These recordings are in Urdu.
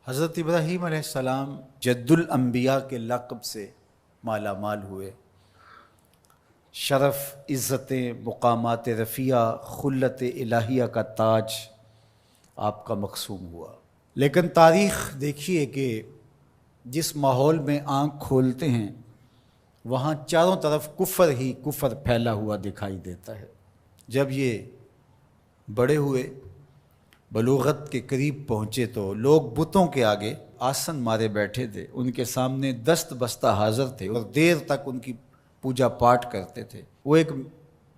حضرت ابراہیم علیہ السلام جد الانبیاء کے لقب سے مالا مال ہوئے، شرف، عزتیں، مقامات رفیعہ، خلت الہیہ کا تاج آپ کا مقسوم ہوا۔ لیکن تاریخ دیکھیے کہ جس ماحول میں آنکھ کھولتے ہیں وہاں چاروں طرف کفر ہی کفر پھیلا ہوا دکھائی دیتا ہے۔ جب یہ بڑے ہوئے، بلوغت کے قریب پہنچے تو لوگ بتوں کے آگے آسن مارے بیٹھے تھے، ان کے سامنے دست بستہ حاضر تھے اور دیر تک ان کی پوجا پاٹ کرتے تھے۔ وہ ایک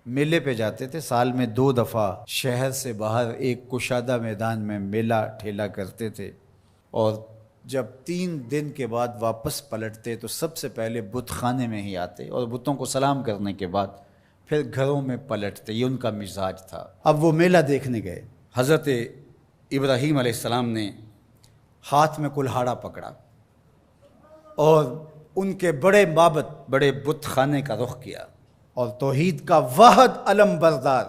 میلے پہ جاتے تھے، سال میں 2 دفعہ شہر سے باہر ایک کشادہ میدان میں میلہ ٹھیلا کرتے تھے، اور جب 3 دن کے بعد واپس پلٹتے تو سب سے پہلے بت خانے میں ہی آتے اور بتوں کو سلام کرنے کے بعد پھر گھروں میں پلٹتے۔ یہ ان کا مزاج تھا۔ اب وہ میلہ دیکھنے گئے، حضرت ابراہیم علیہ السلام نے ہاتھ میں کلہاڑا پکڑا اور ان کے بڑے معبد، بڑے بت خانے کا رخ کیا، اور توحید کا واحد علم بردار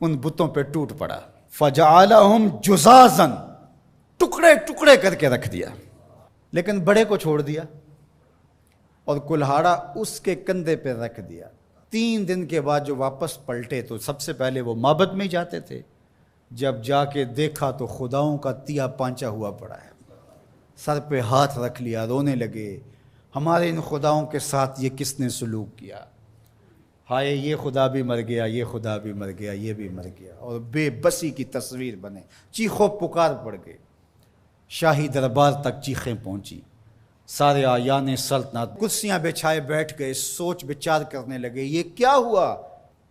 ان بتوں پہ ٹوٹ پڑا۔ فجعلہم جزازا، ٹکڑے ٹکڑے کر کے رکھ دیا، لیکن بڑے کو چھوڑ دیا اور کلہاڑا اس کے کندھے پہ رکھ دیا۔ 3 دن کے بعد جو واپس پلٹے تو سب سے پہلے وہ معبد میں جاتے تھے، جب جا کے دیکھا تو خداؤں کا تیا پانچا ہوا پڑا ہے، سر پہ ہاتھ رکھ لیا، رونے لگے، ہمارے ان خداؤں کے ساتھ یہ کس نے سلوک کیا، ہائے یہ خدا بھی مر گیا، یہ خدا بھی مر گیا، یہ بھی مر گیا، اور بے بسی کی تصویر بنے، چیخو پکار پڑ گئے، شاہی دربار تک چیخیں پہنچی، سارے آیان سلطنت کرسیاں بچھائے بیٹھ گئے، سوچ بچار کرنے لگے یہ کیا ہوا۔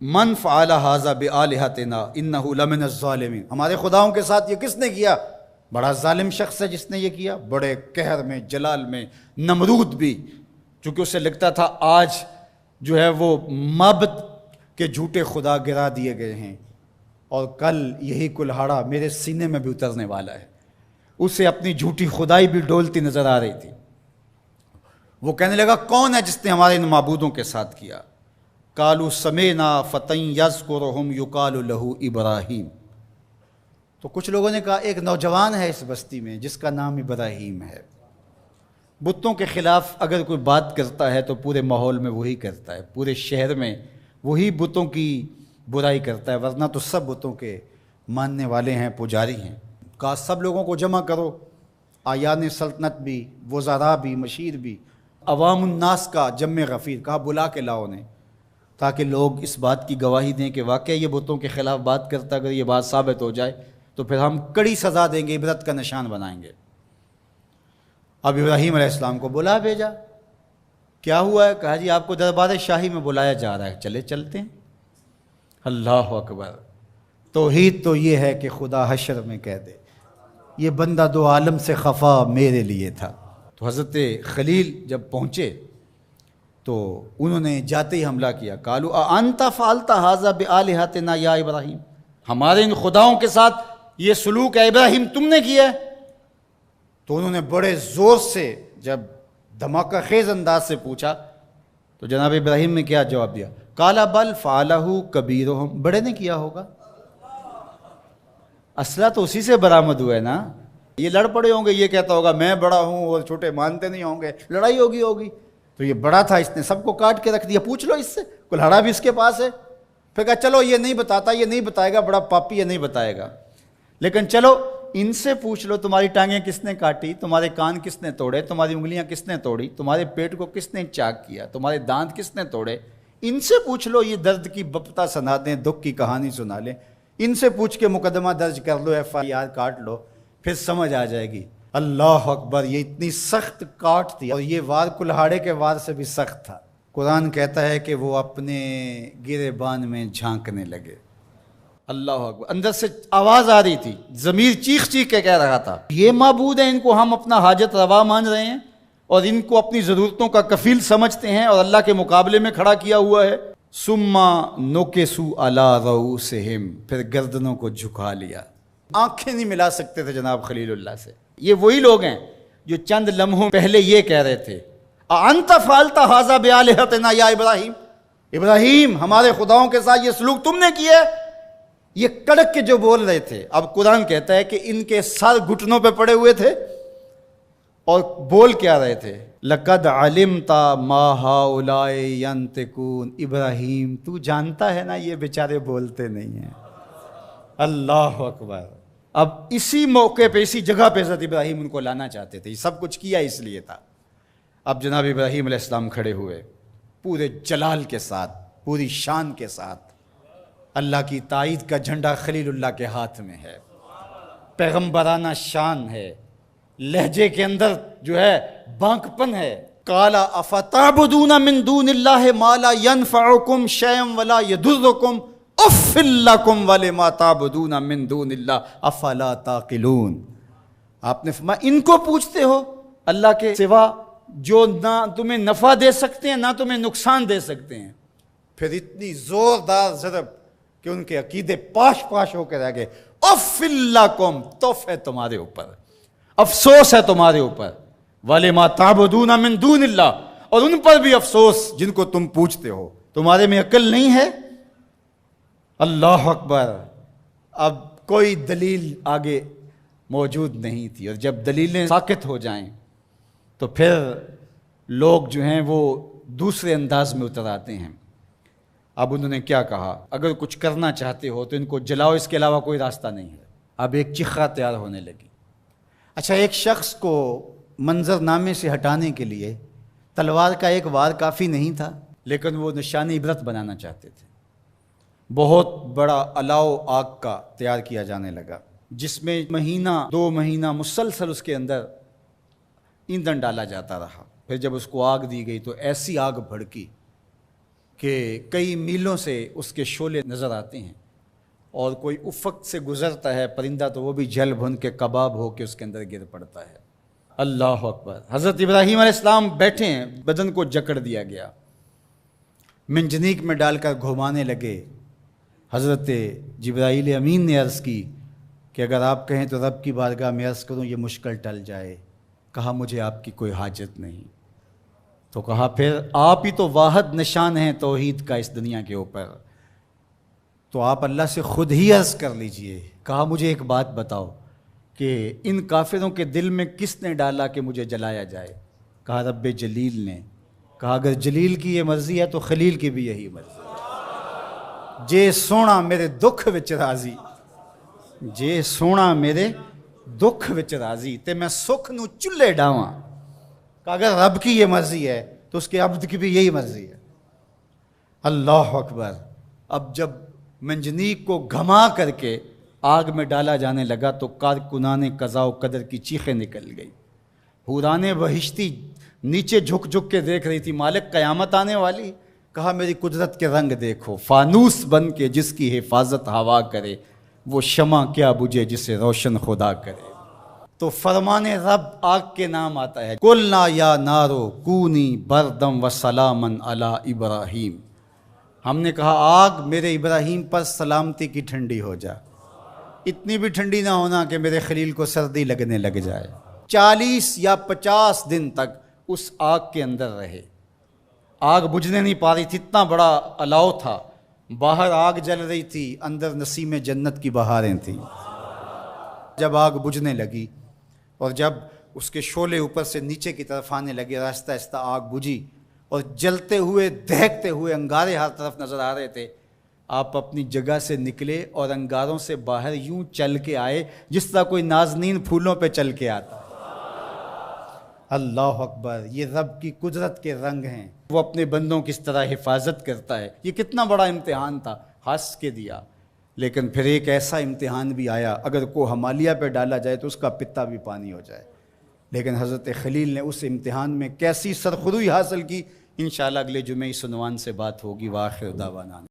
من فعل ھذا بآلہتنا انہ لمن الظالمین، ہمارے خداؤں کے ساتھ یہ کس نے کیا؟ بڑا ظالم شخص ہے جس نے یہ کیا، بڑے قہر میں، جلال میں۔ نمرود بھی، چونکہ اسے لگتا تھا آج جو ہے وہ معبد کے جھوٹے خدا گرا دیے گئے ہیں اور کل یہی کلہاڑا میرے سینے میں بھی اترنے والا ہے، اسے اپنی جھوٹی خدائی بھی ڈولتی نظر آ رہی تھی۔ وہ کہنے لگا کون ہے جس نے ہمارے ان معبودوں کے ساتھ کیا؟ قالوا سمعنا فتى يذكرهم يقال له ابراہیم، تو کچھ لوگوں نے کہا ایک نوجوان ہے اس بستی میں جس کا نام ابراہیم ہے۔ بتوں کے خلاف اگر کوئی بات کرتا ہے تو پورے ماحول میں وہی کرتا ہے، پورے شہر میں وہی بتوں کی برائی کرتا ہے، ورنہ تو سب بتوں کے ماننے والے ہیں، پجاری ہیں۔ کہا سب لوگوں کو جمع کرو، آیان سلطنت بھی، وزراء بھی، مشیر بھی، عوام الناس کا جمع غفیر، کہا بلا کے لاؤ انہیں، تاکہ لوگ اس بات کی گواہی دیں کہ واقعی یہ بتوں کے خلاف بات کرتا، اگر یہ بات ثابت ہو جائے تو پھر ہم کڑی سزا دیں گے، عبرت کا نشان بنائیں گے۔ اب ابراہیم علیہ السلام کو بلا بھیجا، کیا ہوا ہے؟ کہا جی آپ کو دربار شاہی میں بلایا جا رہا ہے، چلے چلتے ہیں۔ اللہ اکبر! توحید تو یہ ہے کہ خدا حشر میں کہہ دے یہ بندہ 2 عالم سے خفا میرے لیے تھا۔ تو حضرت خلیل جب پہنچے تو انہوں نے جاتے ہی حملہ کیا، قالوا اانت فعلت ھذا بآلہتنا یا ابراہیم، ہمارے ان خداؤں کے ساتھ یہ سلوک ہے ابراہیم تم نے کیا ہے؟ تو انہوں نے بڑے زور سے جب دھماکہ خیز انداز سے پوچھا تو جناب ابراہیم نے کیا جواب دیا؟ قال بل فعلہ کبیرہم، بڑے نے کیا ہوگا، اسلحہ تو اسی سے برآمد ہوا ہے نا، یہ لڑ پڑے ہوں گے، یہ کہتا ہوگا میں بڑا ہوں اور چھوٹے مانتے نہیں ہوں گے، لڑائی ہوگی، تو یہ بڑا تھا، اس نے سب کو کاٹ کے رکھ دیا، پوچھ لو اس سے، کلہاڑا بھی اس کے پاس ہے۔ پھر کہا چلو یہ نہیں بتاتا، یہ نہیں بتائے گا، بڑا پاپی، یہ نہیں بتائے گا، لیکن چلو ان سے پوچھ لو تمہاری ٹانگیں کس نے کاٹی، تمہارے کان کس نے توڑے، تمہاری انگلیاں کس نے توڑی، تمہارے پیٹ کو کس نے چاک کیا، تمہارے دانت کس نے توڑے، ان سے پوچھ لو، یہ درد کی بپتا سنا دیں، دکھ کی کہانی سنا لیں، ان سے پوچھ کے مقدمہ درج کر لو، FIR کاٹ لو، پھر سمجھ آ جائے گی۔ اللہ اکبر! یہ اتنی سخت کاٹ تھی اور یہ وار کلہاڑے کے وار سے بھی سخت تھا۔ قرآن کہتا ہے کہ وہ اپنے گریبان میں جھانکنے لگے۔ اللہ اکبر! اندر سے آواز آ رہی تھی، ضمیر چیخ چیخ کے کہہ رہا تھا یہ معبود ہیں، ان کو ہم اپنا حاجت روا مان رہے ہیں اور ان کو اپنی ضرورتوں کا کفیل سمجھتے ہیں اور اللہ کے مقابلے میں کھڑا کیا ہوا ہے۔ ثم نکسوا علی رؤوسہم، پھر گردنوں کو جھکا لیا، آنکھیں نہیں ملا سکتے تھے جناب خلیل اللہ سے۔ یہ وہی لوگ ہیں جو چند لمحوں پہلے یہ کہہ رہے تھے انت فعلت ھذا بآلہتنا یا ابراہیم، ابراہیم ہمارے خداؤں کے ساتھ یہ سلوک تم نے کیا ہے، یہ کڑک کے جو بول رہے تھے۔ اب قرآن کہتا ہے کہ ان کے سر گھٹنوں پہ پڑے ہوئے تھے اور بول کیا رہے تھے؟ لقد علمت ما هؤلاء ينطقون، ابراہیم تو جانتا ہے نا یہ بیچارے بولتے نہیں ہیں۔ اللہ اکبر۔ اب اسی موقع پہ، اسی جگہ پہ حضرت ابراہیم ان کو لانا چاہتے تھے، یہ سب کچھ کیا اس لیے تھا۔ اب جناب ابراہیم علیہ السلام کھڑے ہوئے پورے جلال کے ساتھ، پوری شان کے ساتھ، اللہ کی تائید کا جھنڈا خلیل اللہ کے ہاتھ میں ہے، پیغمبرانہ شان ہے، لہجے کے اندر جو ہے بانک پن ہے۔ قال افتعبدون من دون اللہ ما لا ينفعکم شیئا ولا یضرکم اف لکم ولما تعبدون من دون اللہ افلا تعقلون۔ آپ نے فرمایا ان کو پوچھتے ہو اللہ کے سوا جو نہ تمہیں نفع دے سکتے ہیں نہ تمہیں نقصان دے سکتے ہیں۔ پھر اتنی زوردار ضرب کہ ان کے عقیدے پاش پاش ہو کے رہ گئے۔ اف لکم، توف ہے تمہارے اوپر، افسوس ہے تمہارے اوپر، وَلِمَا تَعْبُدُونَ مِن دُونِ اللَّهِ، اور ان پر بھی افسوس جن کو تم پوچھتے ہو، تمہارے میں عقل نہیں ہے۔ اللہ اکبر۔ اب کوئی دلیل آگے موجود نہیں تھی، اور جب دلیلیں ساکت ہو جائیں تو پھر لوگ جو ہیں وہ دوسرے انداز میں اتر آتے ہیں۔ اب انہوں نے کیا کہا؟ اگر کچھ کرنا چاہتے ہو تو ان کو جلاؤ، اس کے علاوہ کوئی راستہ نہیں ہے۔ اب ایک چخا تیار ہونے لگی۔ اچھا، ایک شخص کو منظر نامے سے ہٹانے کے لیے تلوار کا ایک وار کافی نہیں تھا، لیکن وہ نشان عبرت بنانا چاہتے تھے۔ بہت بڑا الاؤ آگ کا تیار کیا جانے لگا، جس میں مہینہ 2 مہینہ مسلسل اس کے اندر ایندھن ڈالا جاتا رہا۔ پھر جب اس کو آگ دی گئی تو ایسی آگ بھڑکی کہ کئی میلوں سے اس کے شعلے نظر آتے ہیں، اور کوئی افق سے گزرتا ہے پرندہ تو وہ بھی جل بھن کے کباب ہو کے اس کے اندر گر پڑتا ہے۔ اللہ اکبر۔ حضرت ابراہیم علیہ السلام بیٹھے ہیں، بدن کو جکڑ دیا گیا، منجنیق میں ڈال کر گھمانے لگے۔ حضرت جبرائیل امین نے عرض کی کہ اگر آپ کہیں تو رب کی بارگاہ میں عرض کروں یہ مشکل ٹل جائے۔ کہا مجھے آپ کی کوئی حاجت نہیں۔ تو کہا پھر آپ ہی تو واحد نشان ہیں توحید کا اس دنیا کے اوپر، تو آپ اللہ سے خود ہی عرض کر لیجئے۔ کہا مجھے ایک بات بتاؤ کہ ان کافروں کے دل میں کس نے ڈالا کہ مجھے جلایا جائے؟ کہا رب جلیل نے۔ کہا اگر جلیل کی یہ مرضی ہے تو خلیل کی بھی یہی مرضی ہے۔ جے سونا میرے دکھ وچ راضی، جے سونا میرے دکھ وچ راضی تے میں سکھ نو چلے ڈاواں۔ کہ اگر رب کی یہ مرضی ہے تو اس کے عبد کی بھی یہی مرضی ہے۔ اللہ اکبر۔ اب جب منجنیق کو گھما کر کے آگ میں ڈالا جانے لگا تو کارکنان قضاء و قدر کی چیخیں نکل گئی۔ حوران بہشتی نیچے جھک جھک کے دیکھ رہی تھی، مالک قیامت آنے والی۔ کہا میری قدرت کے رنگ دیکھو، فانوس بن کے جس کی حفاظت ہوا کرے، وہ شمع کیا بجھے جسے روشن خدا کرے۔ تو فرمان رب آگ کے نام آتا ہے، قلنا یا نارو کونی بردم و سلاما علی ابراہیم۔ ہم نے کہا آگ میرے ابراہیم پر سلامتی کی ٹھنڈی ہو جا، اتنی بھی ٹھنڈی نہ ہونا کہ میرے خلیل کو سردی لگنے لگ جائے۔ 40 یا 50 دن تک اس آگ کے اندر رہے، آگ بجھنے نہیں پا رہی تھی، اتنا بڑا الاؤ تھا، باہر آگ جل رہی تھی، اندر نسیم جنت کی بہاریں تھیں۔ جب آگ بجھنے لگی اور جب اس کے شعلے اوپر سے نیچے کی طرف آنے لگے، آہستہ آہستہ آگ بجھی اور جلتے ہوئے دہکتے ہوئے انگارے ہر طرف نظر آ رہے تھے۔ آپ اپنی جگہ سے نکلے اور انگاروں سے باہر یوں چل کے آئے جس طرح کوئی نازنین پھولوں پہ چل کے آتا۔ اللہ اکبر۔ یہ رب کی قدرت کے رنگ ہیں، وہ اپنے بندوں کس طرح حفاظت کرتا ہے۔ یہ کتنا بڑا امتحان تھا، ہنس کے دیا، لیکن پھر ایک ایسا امتحان بھی آیا، اگر کو ہمالیہ پہ ڈالا جائے تو اس کا پتا بھی پانی ہو جائے، لیکن حضرت خلیل نے اس امتحان میں کیسی سرخروئی حاصل کی، انشاءاللہ اگلے جمعے اس عنوان سے بات ہوگی۔ وآخر دعوانا